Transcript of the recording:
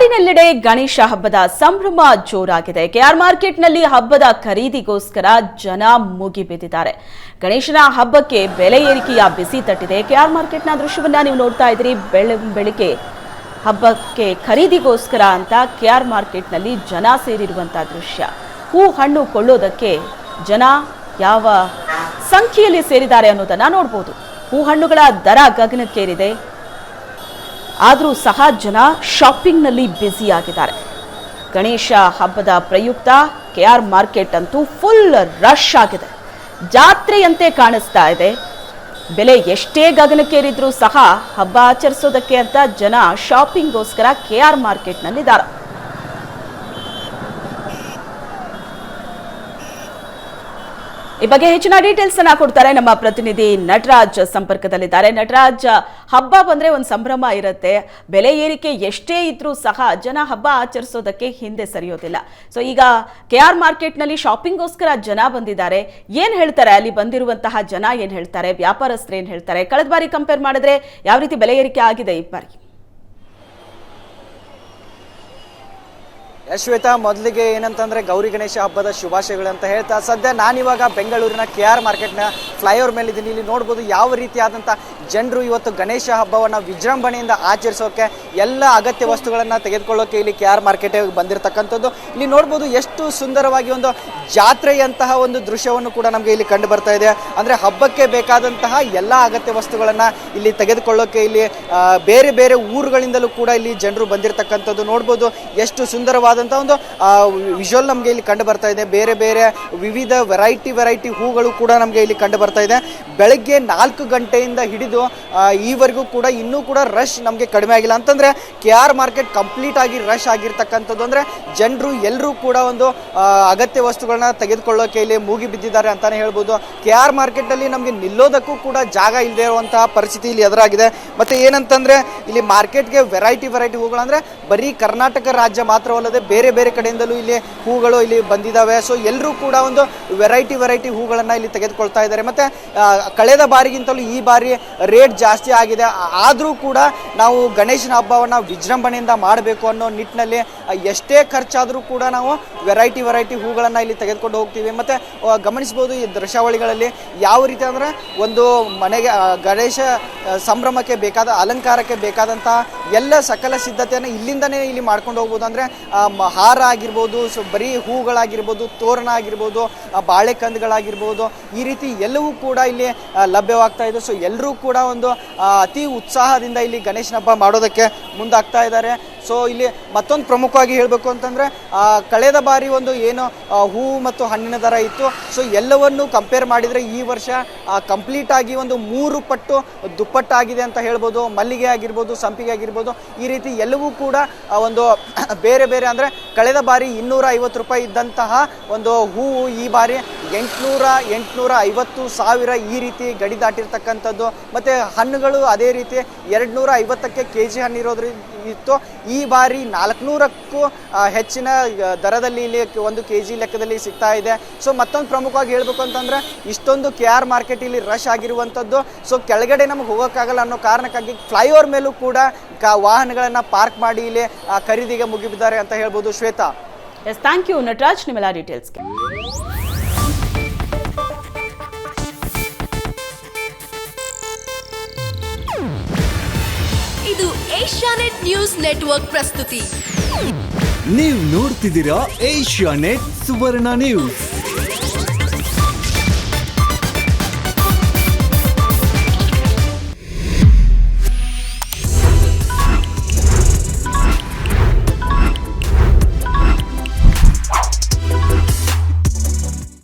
ನಾಡಿನೆಲ್ಲೆಡೆ ಗಣೇಶ ಹಬ್ಬದ ಸಂಭ್ರಮ ಜೋರಾಗಿದೆ. ಕೆಆರ್ ಮಾರ್ಕೆಟ್ನಲ್ಲಿ ಹಬ್ಬದ ಖರೀದಿಗೋಸ್ಕರ ಜನ ಮುಗಿಬಿದ್ದಿದ್ದಾರೆ. ಗಣೇಶನ ಹಬ್ಬಕ್ಕೆ ಬೆಲೆ ಏರಿಕೆಯ ಬಿಸಿ ತಟ್ಟಿದೆ. ಕೆಆರ್ ಮಾರ್ಕೆಟ್ನ ದೃಶ್ಯವನ್ನ ನೀವು ನೋಡ್ತಾ ಇದ್ದೀರಿ. ಬೆಳಿಗ್ಗೆ ಹಬ್ಬಕ್ಕೆ ಖರೀದಿಗೋಸ್ಕರ ಅಂತ ಕೆಆರ್ ಮಾರ್ಕೆಟ್ನಲ್ಲಿ ಜನ ಸೇರಿರುವಂತಹ ದೃಶ್ಯ. ಹೂ ಹಣ್ಣು ಕೊಳ್ಳೋದಕ್ಕೆ ಜನ ಯಾವ ಸಂಖ್ಯೆಯಲ್ಲಿ ಸೇರಿದ್ದಾರೆ ಅನ್ನೋದನ್ನ ನೋಡಬಹುದು. ಹೂ ಹಣ್ಣುಗಳ ದರ ಗಗನಕ್ಕೇರಿದೆ. ಆದರೂ ಸಹ ಜನ ಶಾಪಿಂಗ್ನಲ್ಲಿ ಬ್ಯುಸಿ ಆಗಿದ್ದಾರೆ. ಗಣೇಶ ಹಬ್ಬದ ಪ್ರಯುಕ್ತ ಕೆಆರ್ ಮಾರ್ಕೆಟ್ ಅಂತೂ ಫುಲ್ ರಶ್ ಆಗಿದೆ. ಜಾತ್ರೆಯಂತೆ ಕಾಣಿಸ್ತಾ ಇದೆ. ಬೆಲೆ ಎಷ್ಟೇ ಗಗನಕ್ಕೇರಿದ್ರೂ ಸಹ ಹಬ್ಬ ಆಚರಿಸೋದಕ್ಕೆ ಅಂತ ಜನ ಶಾಪಿಂಗ್ಗೋಸ್ಕರ ಕೆಆರ್ ಮಾರ್ಕೆಟ್ನಲ್ಲಿದ್ದಾರೆ. ಈ ಬಗ್ಗೆ ಹೆಚ್ಚಿನ ಡೀಟೇಲ್ಸ್ ಅನ್ನ ಕೊಡ್ತಾರೆ ನಮ್ಮ ಪ್ರತಿನಿಧಿ ನಟರಾಜ್ ಸಂಪರ್ಕದಲ್ಲಿದ್ದಾರೆ. ನಟರಾಜ್, ಹಬ್ಬ ಬಂದ್ರೆ ಒಂದು ಸಂಭ್ರಮ ಇರುತ್ತೆ. ಬೆಲೆ ಏರಿಕೆ ಎಷ್ಟೇ ಇದ್ರೂ ಸಹ ಜನ ಹಬ್ಬ ಆಚರಿಸೋದಕ್ಕೆ ಹಿಂದೆ ಸರಿಯೋದಿಲ್ಲ. ಸೊ ಈಗ ಕೆಆರ್ ಮಾರ್ಕೆಟ್ನಲ್ಲಿ ಶಾಪಿಂಗ್ಗೋಸ್ಕರ ಜನ ಬಂದಿದ್ದಾರೆ. ಏನ್ ಹೇಳ್ತಾರೆ ಅಲ್ಲಿ ಬಂದಿರುವಂತಹ ಜನ? ಏನ್ ಹೇಳ್ತಾರೆ ವ್ಯಾಪಾರಸ್ಥರು? ಏನ್ ಹೇಳ್ತಾರೆ? ಕಳೆದ ಬಾರಿ ಕಂಪೇರ್ ಮಾಡಿದ್ರೆ ಯಾವ ರೀತಿ ಬೆಲೆ ಏರಿಕೆ ಆಗಿದೆ ಈ ಬಾರಿ? ಶ್ವೇತಾ, ಮೊದಲಿಗೆ ಏನಂತಂದ್ರೆ ಗೌರಿ ಗಣೇಶ ಹಬ್ಬದ ಶುಭಾಶಯಗಳು ಅಂತ ಹೇಳ್ತಾ, ಸದ್ಯ ನಾನಿವಾಗ ಬೆಂಗಳೂರಿನ ಕೆಆರ್ ಮಾರ್ಕೆಟ್ನ ಫ್ಲೈಓವರ್ ಮೇಲೆ ಇದ್ದೀನಿ. ಇಲ್ಲಿ ನೋಡ್ಬೋದು ಯಾವ ರೀತಿಯಾದಂಥ ಜನರು ಇವತ್ತು ಗಣೇಶ ಹಬ್ಬವನ್ನು ವಿಜೃಂಭಣೆಯಿಂದ ಆಚರಿಸೋಕೆ ಎಲ್ಲ ಅಗತ್ಯ ವಸ್ತುಗಳನ್ನು ತೆಗೆದುಕೊಳ್ಳೋಕೆ ಇಲ್ಲಿ ಕೆಆರ್ ಮಾರ್ಕೆಟ್ಗೆ ಬಂದಿರತಕ್ಕಂಥದ್ದು. ಇಲ್ಲಿ ನೋಡ್ಬೋದು ಎಷ್ಟು ಸುಂದರವಾಗಿ ಒಂದು ಜಾತ್ರೆಯಂತಹ ಒಂದು ದೃಶ್ಯವನ್ನು ಕೂಡ ನಮಗೆ ಇಲ್ಲಿ ಕಂಡು ಬರ್ತಾ ಇದೆ. ಅಂದರೆ ಹಬ್ಬಕ್ಕೆ ಬೇಕಾದಂತಹ ಎಲ್ಲ ಅಗತ್ಯ ವಸ್ತುಗಳನ್ನು ಇಲ್ಲಿ ತೆಗೆದುಕೊಳ್ಳೋಕೆ ಇಲ್ಲಿ ಬೇರೆ ಬೇರೆ ಊರುಗಳಿಂದಲೂ ಕೂಡ ಇಲ್ಲಿ ಜನರು ಬಂದಿರತಕ್ಕಂಥದ್ದು ನೋಡ್ಬೋದು. ಎಷ್ಟು ಸುಂದರವಾದ ಒಂದು ವಿಜುವಲ್ ನಮಗೆ ಇಲ್ಲಿ ಕಂಡು ಬರ್ತಾ ಇದೆ. ಬೇರೆ ಬೇರೆ ವಿವಿಧ ವೆರೈಟಿ ಹೂಗಳು ಕೂಡ ನಮಗೆ ಇಲ್ಲಿ ಕಂಡು ಬರ್ತಾ ಇದೆ. ಬೆಳಗ್ಗೆ 4 ಗಂಟೆಯಿಂದ ಹಿಡಿದು ಈವರೆಗೂ ಕೂಡ ಇನ್ನೂ ಕೂಡ ರಶ್ ನಮಗೆ ಕಡಿಮೆ ಆಗಿಲ್ಲ. ಅಂತಂದ್ರೆ ಕೆಆರ್ ಮಾರ್ಕೆಟ್ ಕಂಪ್ಲೀಟ್ ಆಗಿ ರಶ್ ಆಗಿರ್ತಕ್ಕಂಥದ್ದು. ಅಂದ್ರೆ ಜನರು ಎಲ್ಲರೂ ಕೂಡ ಒಂದು ಅಗತ್ಯ ವಸ್ತುಗಳನ್ನ ತೆಗೆದುಕೊಳ್ಳೋಕೆ ಇಲ್ಲಿ ಮೂಗಿ ಬಿದ್ದಿದ್ದಾರೆ ಅಂತಾನೆ ಹೇಳ್ಬೋದು. ಕೆಆರ್ ಮಾರ್ಕೆಟ್ ಅಲ್ಲಿ ನಮಗೆ ನಿಲ್ಲೋದಕ್ಕೂ ಕೂಡ ಜಾಗ ಇಲ್ಲದೆ ಇರುವಂತಹ ಪರಿಸ್ಥಿತಿ ಇಲ್ಲಿ ಎದುರಾಗಿದೆ. ಮತ್ತೆ ಏನಂತಂದ್ರೆ ಇಲ್ಲಿ ಮಾರ್ಕೆಟ್ಗೆ ವೆರೈಟಿ ಹೂಗಳು ಅಂದ್ರೆ ಬರೀ ಕರ್ನಾಟಕ ರಾಜ್ಯ ಮಾತ್ರವಲ್ಲದೆ ಬೇರೆ ಬೇರೆ ಕಡೆಯಿಂದಲೂ ಇಲ್ಲಿ ಹೂಗಳು ಇಲ್ಲಿ ಬಂದಿದ್ದಾವೆ. ಸೊ ಎಲ್ಲರೂ ಕೂಡ ಒಂದು ವೆರೈಟಿ ಹೂಗಳನ್ನ ಇಲ್ಲಿ ತೆಗೆದುಕೊಳ್ತಾ ಇದ್ದಾರೆ. ಮತ್ತೆ ಕಳೆದ ಬಾರಿಗಿಂತಲೂ ಈ ಬಾರಿ ರೇಟ್ ಜಾಸ್ತಿ ಆಗಿದೆ. ಆದರೂ ಕೂಡ ನಾವು ಗಣೇಶನ ಹಬ್ಬವನ್ನ ವಿಜೃಂಭಣೆಯಿಂದ ಮಾಡಬೇಕು ಅನ್ನೋ ನಿಟ್ಟಿನಲ್ಲಿ ಎಷ್ಟೇ ಖರ್ಚಾದರೂ ಕೂಡ ನಾವು ವೆರೈಟಿ ಹೂಗಳನ್ನ ಇಲ್ಲಿ ತೆಗೆದುಕೊಂಡು ಹೋಗ್ತೀವಿ. ಮತ್ತೆ ಗಮನಿಸಬಹುದು ಈ ದೃಶ್ಯಾವಳಿಗಳಲ್ಲಿ ಯಾವ ರೀತಿ ಅಂದ್ರೆ ಒಂದು ಮನೆಗೆ ಗಣೇಶ ಸಂಭ್ರಮಕ್ಕೆ ಬೇಕಾದ ಅಲಂಕಾರಕ್ಕೆ ಬೇಕಾದಂತಹ ಎಲ್ಲ ಸಕಲ ಸಿದ್ಧತೆಯನ್ನು ಇಲ್ಲಿಂದನೇ ಇಲ್ಲಿ ಮಾಡ್ಕೊಂಡು ಹೋಗ್ಬೋದು. ಅಂದ್ರೆ ಹಾರ ಆಗಿರ್ಬೋದು, ಸೊ ಬರೀ ಹೂಗಳಾಗಿರ್ಬೋದು, ತೋರಣ ಆಗಿರ್ಬೋದು, ಬಾಳೆಕಂದುಗಳಾಗಿರ್ಬೋದು, ಈ ರೀತಿ ಎಲ್ಲವೂ ಕೂಡ ಇಲ್ಲಿ ಲಭ್ಯವಾಗ್ತಾ ಇದೆ. ಸೊ ಎಲ್ಲರೂ ಕೂಡ ಒಂದು ಅತಿ ಉತ್ಸಾಹದಿಂದ ಇಲ್ಲಿ ಗಣೇಶನ ಹಬ್ಬ ಮಾಡೋದಕ್ಕೆ ಮುಂದಾಗ್ತಾ ಇದ್ದಾರೆ. ಸೊ ಇಲ್ಲಿ ಮತ್ತೊಂದು ಪ್ರಮುಖವಾಗಿ ಹೇಳಬೇಕು ಅಂತಂದ್ರೆ ಕಳೆದ ಬಾರಿ ಒಂದು ಏನು ಹೂ ಮತ್ತು ಹಣ್ಣಿನ ದರ ಇತ್ತು. ಸೊ ಎಲ್ಲವನ್ನು ಕಂಪೇರ್ ಮಾಡಿದ್ರೆ ಈ ವರ್ಷ ಕಂಪ್ಲೀಟ್ ಆಗಿ ಒಂದು 3 ಪಟ್ಟು ದುಪ್ಪಟ್ಟಾಗಿದೆ ಅಂತ ಹೇಳ್ಬೋದು. ಮಲ್ಲಿಗೆ ಆಗಿರ್ಬೋದು, ಸಂಪಿಗೆ ಆಗಿರ್ಬೋದು, ಈ ರೀತಿ ಎಲ್ಲವೂ ಕೂಡ ಒಂದು ಬೇರೆ ಅಂದ್ರೆ ಕಳೆದ ಬಾರಿ 250 ರೂಪಾಯಿ ಇದ್ದಂತಹ ಒಂದು ಹೂವು ಈ ಬಾರಿ 800, 1000 ಈ ರೀತಿ ಗಡಿ ದಾಟಿರ್ತಕ್ಕಂಥದ್ದು. ಮತ್ತೆ ಹಣ್ಣುಗಳು ಅದೇ ರೀತಿ 250ಕ್ಕೆ ಕೆಜಿ ಹಣ್ಣು ಇತ್ತು. ಈ ಬಾರಿ 400ಕ್ಕೂ ಹೆಚ್ಚಿನ ದರದಲ್ಲಿ ಇಲ್ಲಿ 1 ಕೆಜಿ ಲೆಕ್ಕದಲ್ಲಿ ಸಿಗ್ತಾ ಇದೆ. ಸೊ ಮತ್ತೊಂದು ಪ್ರಮುಖವಾಗಿ ಹೇಳ್ಬೇಕು ಅಂತಂದ್ರೆ ಇಷ್ಟೊಂದು ಕೆಆರ್ ಮಾರ್ಕೆಟ್ ಇಲ್ಲಿ ರಶ್ ಆಗಿರುವಂಥದ್ದು. ಸೊ ಕೆಳಗಡೆ ನಮಗೆ ಹೋಗೋಕ್ಕಾಗಲ್ಲ ಅನ್ನೋ ಕಾರಣಕ್ಕಾಗಿ ಫ್ಲೈಓವರ್ ಮೇಲೂ ಕೂಡ ವಾಹನಗಳನ್ನ ಪಾರ್ಕ್ ಮಾಡಿ ಇಲ್ಲಿ ಖರೀದಿಗೆ ಮುಗಿಬಿದ್ದಾರೆ ಅಂತ ಹೇಳ್ಬೋದು. Shweta, yes, thank you Nataraj ನಿಮ್ಮೆಲ್ಲ ಡೀಟೇಲ್ಸ್ಗೆ. ಇದು ಏಷ್ಯಾನೆಟ್ ನ್ಯೂಸ್ ನೆಟ್ವರ್ಕ್ ಪ್ರಸ್ತುತಿ. ನೀವು ನೋಡ್ತಿದ್ದೀರಾ ಏಷ್ಯಾನೆಟ್ ಸುವರ್ಣ ನ್ಯೂಸ್.